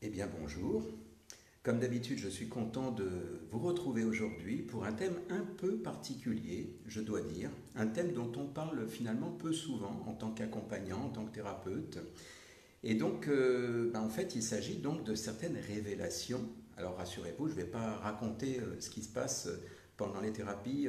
Eh bien bonjour, comme d'habitude je suis content de vous retrouver aujourd'hui pour un thème un peu particulier, je dois dire, un thème dont on parle finalement peu souvent en tant qu'accompagnant, en tant que thérapeute. Et donc en fait il s'agit donc de certaines révélations. Alors rassurez-vous, je ne vais pas raconter ce qui se passe pendant les thérapies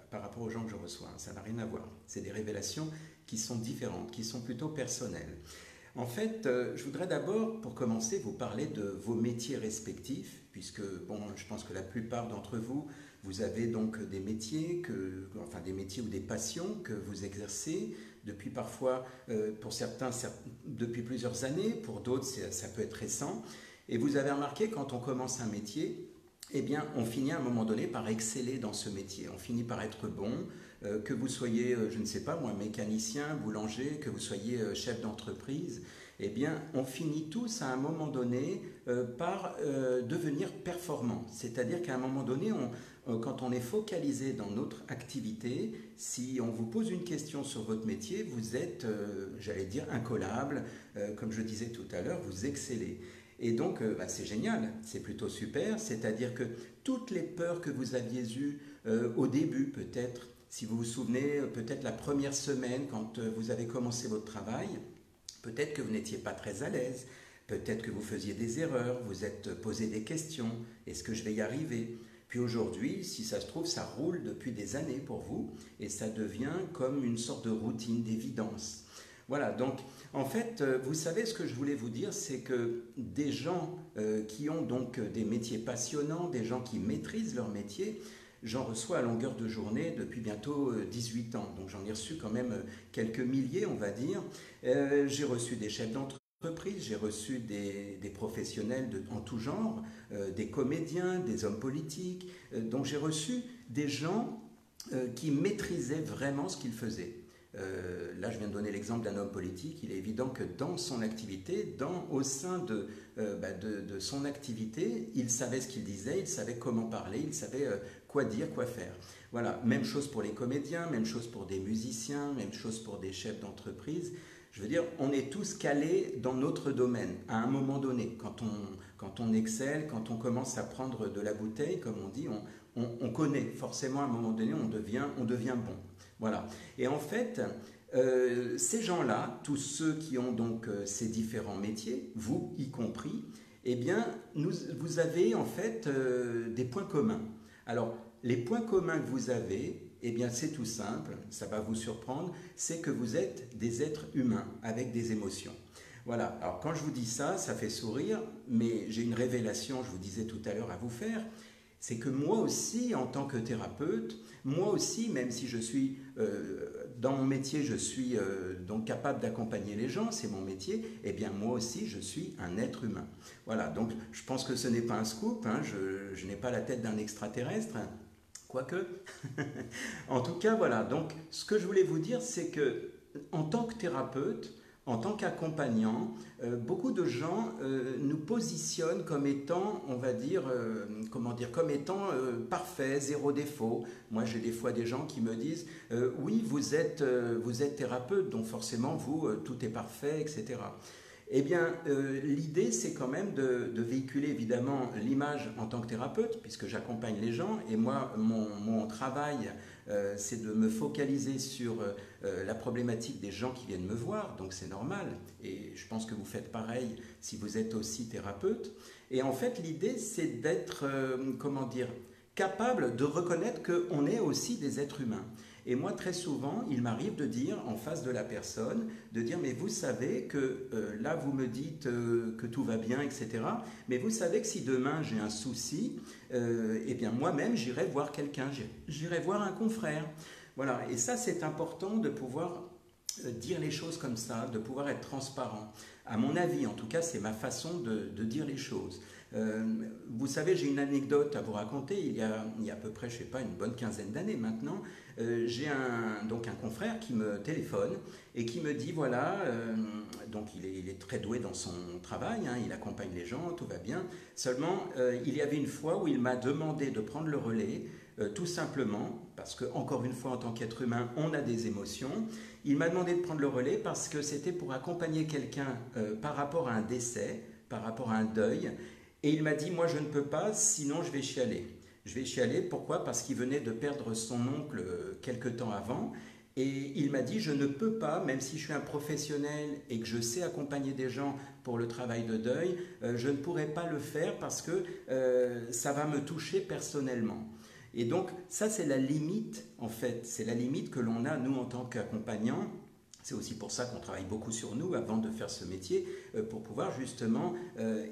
par rapport aux gens que je reçois, ça n'a rien à voir. C'est des révélations qui sont différentes, qui sont plutôt personnelles. En fait, je voudrais d'abord, pour commencer, vous parler de vos métiers respectifs, puisque bon, je pense que la plupart d'entre vous, vous avez donc des métiers, enfin des métiers ou des passions que vous exercez depuis parfois, pour certains, depuis plusieurs années, pour d'autres, ça peut être récent. Et vous avez remarqué, quand on commence un métier, eh bien, on finit à un moment donné par exceller dans ce métier. On finit par être bon, que vous soyez, je ne sais pas moi, mécanicien, boulanger, que vous soyez chef d'entreprise. Eh bien, on finit tous à un moment donné par devenir performant. C'est-à-dire qu'à un moment donné, quand on est focalisé dans notre activité, si on vous pose une question sur votre métier, vous êtes, j'allais dire, incollable. Comme je disais tout à l'heure, vous excellez. Et donc, c'est génial, c'est plutôt super, c'est-à-dire que toutes les peurs que vous aviez eues au début, peut-être, si vous vous souvenez, peut-être la première semaine, quand vous avez commencé votre travail, peut-être que vous n'étiez pas très à l'aise, peut-être que vous faisiez des erreurs, vous êtes posé des questions, est-ce que je vais y arriver? Puis aujourd'hui, si ça se trouve, ça roule depuis des années pour vous, et ça devient comme une sorte de routine, d'évidence. Voilà, donc en fait, vous savez ce que je voulais vous dire, c'est que des gens qui ont donc des métiers passionnants, des gens qui maîtrisent leur métier, j'en reçois à longueur de journée depuis bientôt 18 ans. Donc j'en ai reçu quand même quelques milliers, on va dire. J'ai reçu des chefs d'entreprise, j'ai reçu des professionnels en tout genre, des comédiens, des hommes politiques. Donc j'ai reçu des gens qui maîtrisaient vraiment ce qu'ils faisaient. Là, je viens de donner l'exemple d'un homme politique. Il est évident que dans son activité, au sein de son activité, il savait ce qu'il disait, il savait comment parler, il savait quoi dire, quoi faire. Voilà, même chose pour les comédiens, même chose pour des musiciens, même chose pour des chefs d'entreprise. Je veux dire, on est tous calés dans notre domaine à un moment donné. Quand on excelle, quand on commence à prendre de la bouteille, comme on dit, on connaît. Forcément, à un moment donné, on devient bon. Voilà. Et en fait, ces gens-là, tous ceux qui ont donc ces différents métiers, vous y compris, eh bien, vous avez en fait des points communs. Alors, les points communs que vous avez, eh bien, c'est tout simple, ça va vous surprendre, c'est que vous êtes des êtres humains avec des émotions. Voilà, alors quand je vous dis ça, ça fait sourire, mais j'ai une révélation, je vous disais tout à l'heure, à vous faire. C'est que moi aussi, en tant que thérapeute, moi aussi, même si je suis dans mon métier, je suis donc capable d'accompagner les gens, c'est mon métier, eh bien moi aussi, je suis un être humain. Voilà, donc je pense que ce n'est pas un scoop, hein, je n'ai pas la tête d'un extraterrestre, hein, quoique. En tout cas, voilà, donc ce que je voulais vous dire, c'est que en tant que thérapeute, en tant qu'accompagnant, beaucoup de gens nous positionnent comme étant, on va dire, comment dire, comme étant parfait, zéro défaut. Moi, j'ai des fois des gens qui me disent oui, vous êtes thérapeute, donc forcément, vous, tout est parfait, etc. Eh bien, l'idée, c'est quand même de véhiculer évidemment l'image en tant que thérapeute, puisque j'accompagne les gens, et moi, mon travail, c'est de me focaliser sur la problématique des gens qui viennent me voir, donc c'est normal, et je pense que vous faites pareil si vous êtes aussi thérapeute. Et en fait, l'idée, c'est d'être, comment dire, capable de reconnaître qu'on est aussi des êtres humains. Et moi, très souvent, il m'arrive de dire en face de la personne, de dire, mais vous savez que là, vous me dites que tout va bien, etc. Mais vous savez que si demain j'ai un souci, eh bien moi-même, j'irai voir quelqu'un, j'irai voir un confrère. Voilà, et ça, c'est important de pouvoir dire les choses comme ça, de pouvoir être transparent. À mon avis, en tout cas, c'est ma façon de dire les choses. Vous savez, j'ai une anecdote à vous raconter. Il y a à peu près, je ne sais pas, une bonne quinzaine d'années maintenant, j'ai donc un confrère qui me téléphone et qui me dit, voilà, donc il est très doué dans son travail, hein, il accompagne les gens, tout va bien. Seulement, il y avait une fois où il m'a demandé de prendre le relais, tout simplement, parce que, encore une fois, en tant qu'être humain, on a des émotions. Il m'a demandé de prendre le relais parce que c'était pour accompagner quelqu'un par rapport à un décès, par rapport à un deuil. Et il m'a dit, moi je ne peux pas, sinon je vais chialer. Je vais chialer, pourquoi? Parce qu'il venait de perdre son oncle quelque temps avant. Et il m'a dit, je ne peux pas, même si je suis un professionnel et que je sais accompagner des gens pour le travail de deuil, je ne pourrai pas le faire parce que ça va me toucher personnellement. Et donc ça c'est la limite en fait, c'est la limite que l'on a nous en tant qu'accompagnants. C'est aussi pour ça qu'on travaille beaucoup sur nous avant de faire ce métier, pour pouvoir justement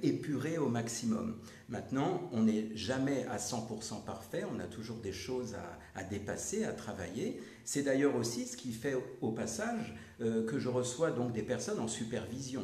épurer au maximum. Maintenant, on n'est jamais à 100% parfait, on a toujours des choses à dépasser, à travailler. C'est d'ailleurs aussi ce qui fait au passage que je reçois donc des personnes en supervision.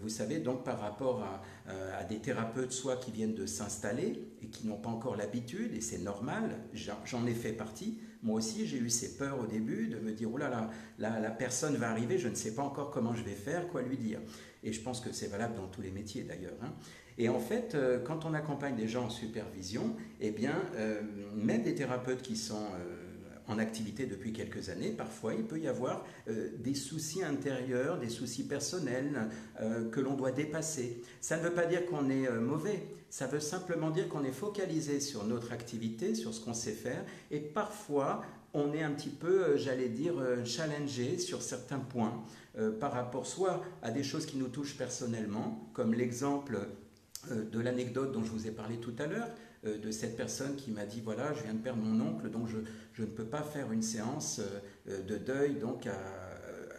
Vous savez, donc par rapport à des thérapeutes soit qui viennent de s'installer et qui n'ont pas encore l'habitude, et c'est normal, j'en ai fait partie. Moi aussi, j'ai eu ces peurs au début de me dire, oh là là, la personne va arriver, je ne sais pas encore comment je vais faire, quoi lui dire. Et je pense que c'est valable dans tous les métiers d'ailleurs. Hein. Et en fait, quand on accompagne des gens en supervision, eh bien, même des thérapeutes qui sont en activité depuis quelques années, parfois il peut y avoir des soucis intérieurs, des soucis personnels que l'on doit dépasser. Ça ne veut pas dire qu'on est mauvais, ça veut simplement dire qu'on est focalisé sur notre activité, sur ce qu'on sait faire, et parfois on est un petit peu, j'allais dire, challengé sur certains points par rapport soit à des choses qui nous touchent personnellement, comme l'exemple de l'anecdote dont je vous ai parlé tout à l'heure, de cette personne qui m'a dit voilà, je viens de perdre mon oncle, donc je ne peux pas faire une séance de deuil donc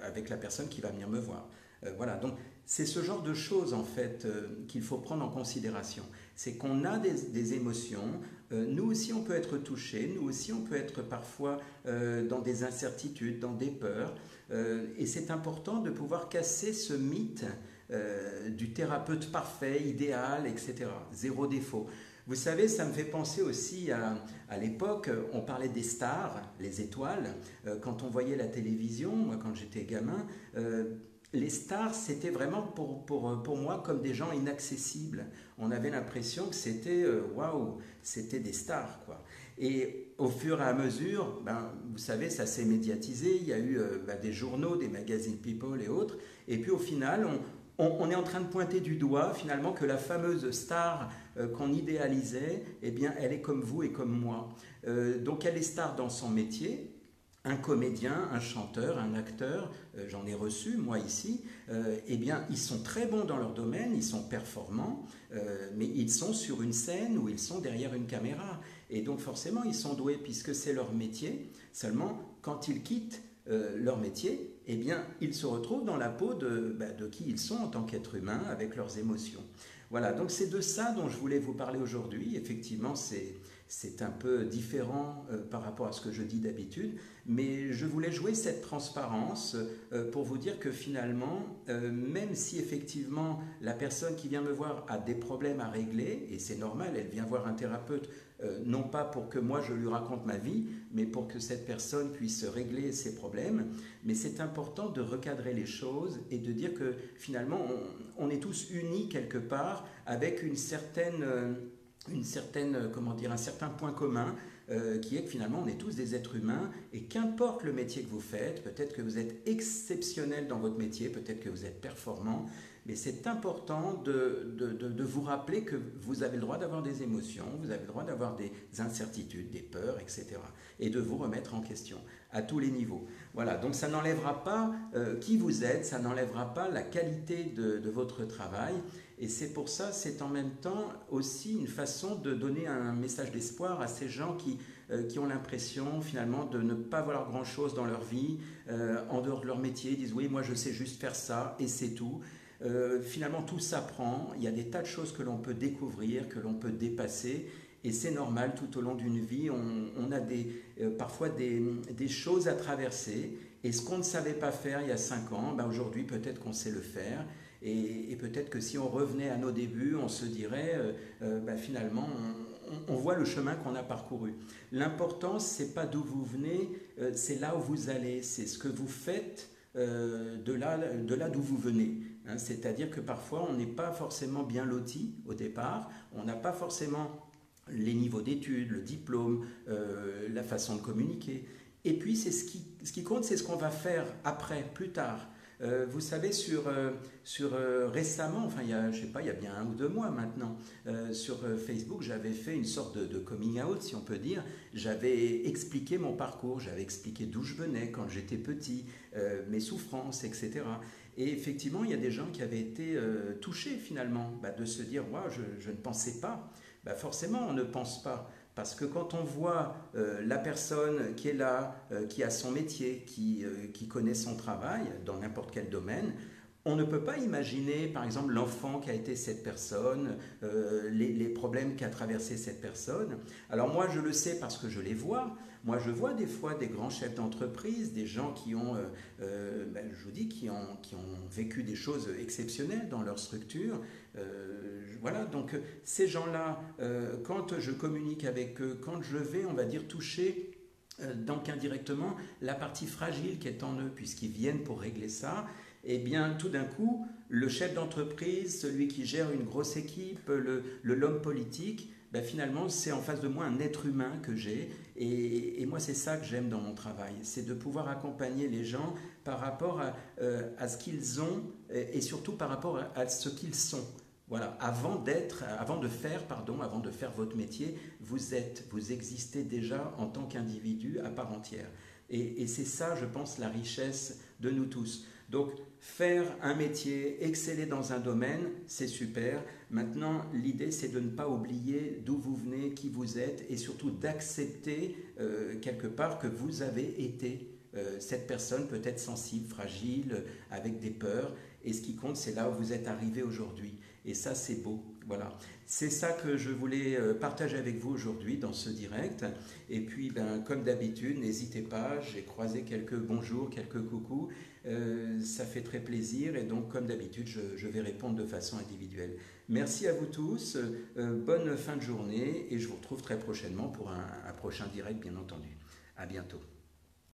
avec la personne qui va venir me voir. Voilà, donc c'est ce genre de choses en fait qu'il faut prendre en considération. C'est qu'on a des émotions, nous aussi on peut être touché, nous aussi on peut être parfois dans des incertitudes, dans des peurs, et c'est important de pouvoir casser ce mythe du thérapeute parfait, idéal, etc. Zéro défaut. Vous savez, ça me fait penser aussi à l'époque, on parlait des stars, les étoiles. Quand on voyait la télévision, moi quand j'étais gamin, les stars, c'était vraiment pour moi comme des gens inaccessibles. On avait l'impression que c'était, waouh, c'était des stars, quoi. Et au fur et à mesure, vous savez, ça s'est médiatisé, il y a eu des journaux, des magazines People et autres, et puis au final, on est en train de pointer du doigt finalement que la fameuse star qu'on idéalisait, eh bien, elle est comme vous et comme moi. Donc elle est star dans son métier, un comédien, un chanteur, un acteur, j'en ai reçu moi ici, eh bien ils sont très bons dans leur domaine, ils sont performants, mais ils sont sur une scène ou ils sont derrière une caméra. Et donc forcément ils sont doués puisque c'est leur métier, seulement quand ils quittent leur métier, eh bien, ils se retrouvent dans la peau de qui ils sont en tant qu'êtres humains, avec leurs émotions. Voilà, donc c'est de ça dont je voulais vous parler aujourd'hui. Effectivement, c'est un peu différent par rapport à ce que je dis d'habitude, mais je voulais jouer cette transparence pour vous dire que finalement, même si effectivement la personne qui vient me voir a des problèmes à régler, et c'est normal, elle vient voir un thérapeute, non pas pour que moi je lui raconte ma vie, mais pour que cette personne puisse régler ses problèmes. Mais c'est important de recadrer les choses et de dire que finalement on est tous unis quelque part avec une certaine comment dire, un certain point commun qui est que finalement on est tous des êtres humains et qu'importe le métier que vous faites, peut-être que vous êtes exceptionnel dans votre métier, peut-être que vous êtes performant, mais c'est important de vous rappeler que vous avez le droit d'avoir des émotions, vous avez le droit d'avoir des incertitudes, des peurs, etc. Et de vous remettre en question à tous les niveaux. Voilà, donc ça n'enlèvera pas qui vous êtes, ça n'enlèvera pas la qualité de votre travail. Et c'est pour ça, c'est en même temps aussi une façon de donner un message d'espoir à ces gens qui ont l'impression finalement de ne pas vouloir grand-chose dans leur vie, en dehors de leur métier, ils disent oui, moi je sais juste faire ça et c'est tout. Finalement tout s'apprend, il y a des tas de choses que l'on peut découvrir, que l'on peut dépasser, et c'est normal, tout au long d'une vie, on a parfois des choses à traverser, et ce qu'on ne savait pas faire il y a 5 ans, aujourd'hui peut-être qu'on sait le faire, et peut-être que si on revenait à nos débuts, on se dirait, finalement, on voit le chemin qu'on a parcouru. L'important, c'est pas d'où vous venez, c'est là où vous allez, c'est ce que vous faites de là d'où vous venez. Hein, c'est-à-dire que parfois, on n'est pas forcément bien loti au départ, on n'a pas forcément les niveaux d'études, le diplôme, la façon de communiquer. Et puis, ce qui compte, c'est ce qu'on va faire après, plus tard. Vous savez, récemment, enfin, je sais pas, il y a bien 1 ou 2 mois maintenant, sur Facebook, j'avais fait une sorte de coming out, si on peut dire. J'avais expliqué mon parcours, j'avais expliqué d'où je venais quand j'étais petit, mes souffrances, etc. Et effectivement, il y a des gens qui avaient été touchés finalement, de se dire, ouais, je ne pensais pas. Forcément, on ne pense pas. Parce que quand on voit la personne qui est là, qui a son métier, qui connaît son travail dans n'importe quel domaine, on ne peut pas imaginer, par exemple, l'enfant qui a été cette personne, les problèmes qu'a traversé cette personne. Alors moi, je le sais parce que je les vois. Moi, je vois des fois des grands chefs d'entreprise, des gens qui ont, je vous dis, qui ont vécu des choses exceptionnelles dans leur structure. Voilà, donc ces gens-là, quand je communique avec eux, quand je vais, on va dire, toucher donc indirectement la partie fragile qui est en eux, puisqu'ils viennent pour régler ça, et bien tout d'un coup, le chef d'entreprise, celui qui gère une grosse équipe, l'homme politique, finalement c'est en face de moi un être humain que j'ai, et moi c'est ça que j'aime dans mon travail, c'est de pouvoir accompagner les gens par rapport à ce qu'ils ont, et surtout par rapport à ce qu'ils sont. Voilà, avant de faire votre métier, vous existez déjà en tant qu'individu à part entière. Et c'est ça, je pense, la richesse de nous tous. Donc, faire un métier, exceller dans un domaine, c'est super. Maintenant, l'idée, c'est de ne pas oublier d'où vous venez, qui vous êtes, et surtout d'accepter quelque part que vous avez été cette personne peut-être sensible, fragile, avec des peurs. Et ce qui compte, c'est là où vous êtes arrivé aujourd'hui. Et ça, c'est beau. Voilà. C'est ça que je voulais partager avec vous aujourd'hui dans ce direct. Et puis, comme d'habitude, n'hésitez pas. J'ai croisé quelques bonjours, quelques coucous. Ça fait très plaisir. Et donc, comme d'habitude, je vais répondre de façon individuelle. Merci à vous tous. Bonne fin de journée. Et je vous retrouve très prochainement pour un prochain direct, bien entendu. À bientôt.